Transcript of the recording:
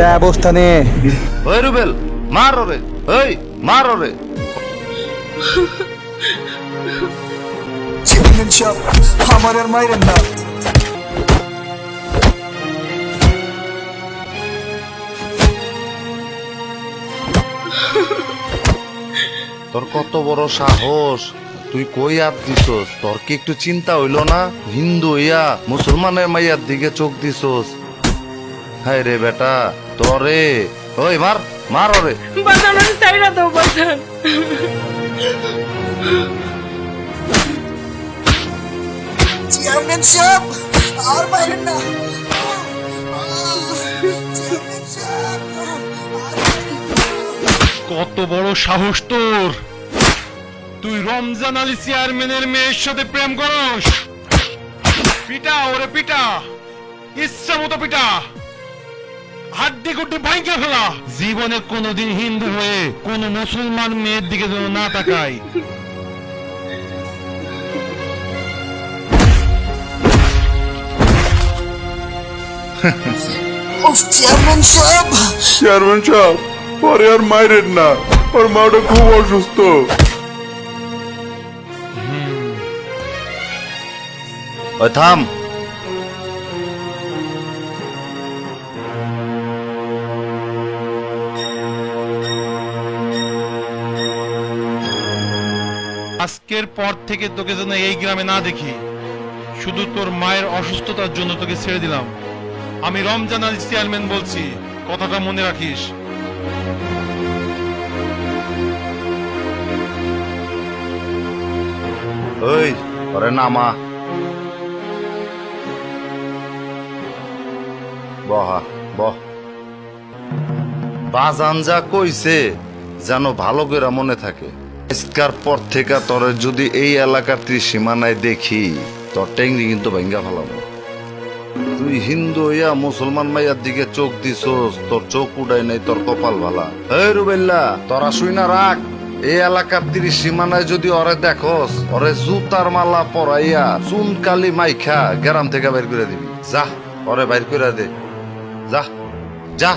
ব্যবস্থা নে। ওই রুবেল, মার ওরে, ওই মার ওরে। চেয়ারম্যান সাহেব, আমার আর মাইরেন না। তোর কত বড় সাহস, তুই কই হাত দিছস? তোর কি একটু চিন্তা হইল না? হিন্দু হইয়া মুসলমানের মাইয়ার দিকে চোখ দিছস। হায় রে বেটা তোরে, ওই মার মার ওরে। বাজান আমি চাই না তো বাজান। চেয়ারম্যান সাহেব, আর মাইরেন না। চেয়ারম্যান সাহেব, কত বড় সাহস তোর! তুই রমজান আলী চেয়ারম্যানের মেয়ের সাথে প্রেম করস? পিটা ওরে পিটা, ইচ্ছা মতো পিটা, হাড্ডি গুড্ডি ভাঙকে ফেলা। জীবনে কোনোদিন হিন্দু হয়ে কোন মুসলমান মেয়ের দিকে যেন না তাকাই। চেয়ারম্যান সাহেব, চেয়ারম্যান সাহেব, পরে আর মাইরেন না, ওর মাটা খুব অসুস্থ। ওই থাম। আজকের পর থেকে তোকে যেন এই গ্রামে না দেখি। শুধু তোর মায়ের অসুস্থতার জন্য তোকে ছেড়ে দিলাম। আমি রমজান আলী চেয়ারম্যান বলছি, কথাটা মনে রাখিস। ওই ওরে নামা। বহা বহ। বাজান যা কইছে যেন ভালো করে মনে থাকে। আজকার পর থেকে তোরে যদি এই এলাকার ত্রিসীমানায় দেখি, তোর টেংরি কিন্তু ভাঙ্গা ফেলাবো। তুই হিন্দু হইয়া মুসলমান মাইয়ার দিকে চোখ দিছস, তোর চোখ উড়াই নাই, তোর কপাল ভালা। এই রুবেল্লা, তোরা শুই না রাখ। এই এলাকার ত্রিসীমানায় যদি ওরে দেখস, ওরে জুতার মালা পরাইয়া চুন কালি মাইখা গ্রাম থেকে বের করে দিবি। যা, ওরে বাইর করে দে, যা যা।